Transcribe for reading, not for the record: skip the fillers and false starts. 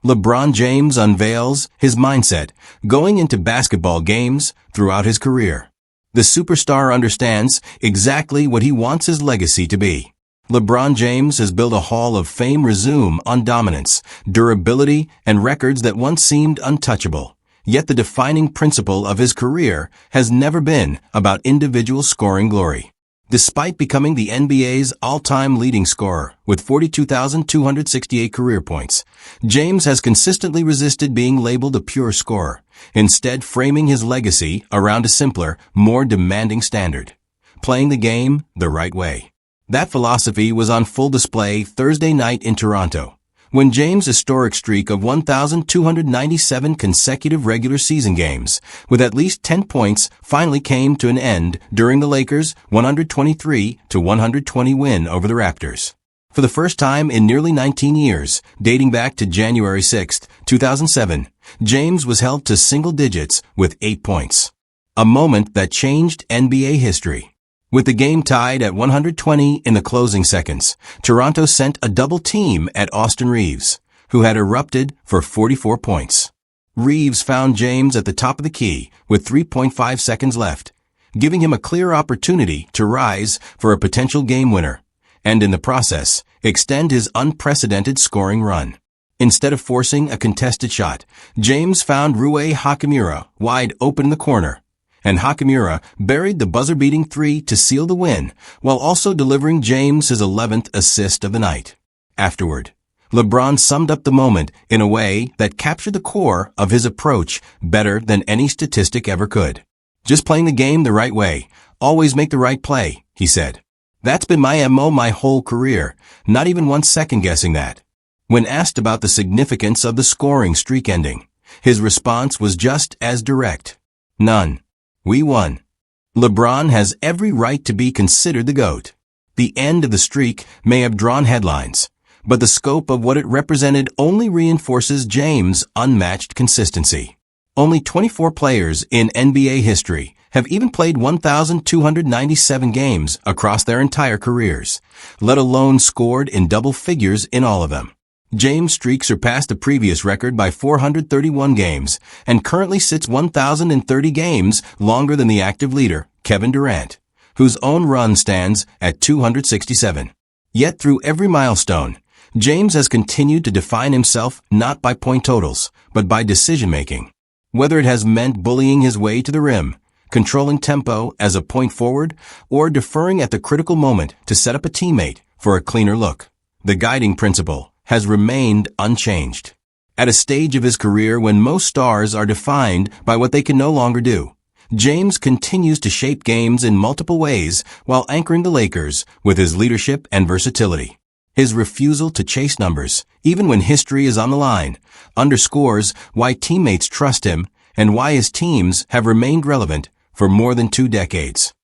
LeBron James unveils his mindset going into basketball games throughout his career. The superstar understands exactly what he wants his legacy to be. LeBron James has built a Hall of Fame resume on dominance, durability, and records that once seemed untouchable. Yet the defining principle of his career has never been about individual scoring glory. Despite becoming the NBA's all-time leading scorer with 42,268 career points, James has consistently resisted being labeled a pure scorer, instead framing his legacy around a simpler, more demanding standard: playing the game the right way. That philosophy was on full display Thursday night in Toronto, when James' historic streak of 1,297 consecutive regular season games, with at least 10 points, finally came to an end during the Lakers' 123-120 win over the Raptors. For the first time in nearly 19 years, dating back to January 6, 2007, James was held to single digits with 8 points. A moment that changed NBA history. With the game tied at 120 in the closing seconds, Toronto sent a double team at Austin Reaves, who had erupted for 44 points. Reaves found James at the top of the key with 3.5 seconds left, giving him a clear opportunity to rise for a potential game winner, and in the process, extend his unprecedented scoring run. Instead of forcing a contested shot, James found Rui Hachimura wide open in the corner, and Hachimura buried the buzzer-beating three to seal the win, while also delivering James his 11th assist of the night. Afterward, LeBron summed up the moment in a way that captured the core of his approach better than any statistic ever could. "Just playing the game the right way, always make the right play," he said. "That's been my MO my whole career, not even once second-guessing that." When asked about the significance of the scoring streak ending, his response was just as direct: "None. We won." LeBron has every right to be considered the GOAT. The end of the streak may have drawn headlines, but the scope of what it represented only reinforces James' unmatched consistency. Only 24 players in NBA history have even played 1,297 games across their entire careers, let alone scored in double figures in all of them. James' streak surpassed the previous record by 431 games and currently sits 1,030 games longer than the active leader, Kevin Durant, whose own run stands at 267. Yet through every milestone, James has continued to define himself not by point totals, but by decision-making. Whether it has meant bullying his way to the rim, controlling tempo as a point forward, or deferring at the critical moment to set up a teammate for a cleaner look, the guiding principle has remained unchanged. At a stage of his career when most stars are defined by what they can no longer do, James continues to shape games in multiple ways while anchoring the Lakers with his leadership and versatility. His refusal to chase numbers, even when history is on the line, underscores why teammates trust him and why his teams have remained relevant for more than 2 decades.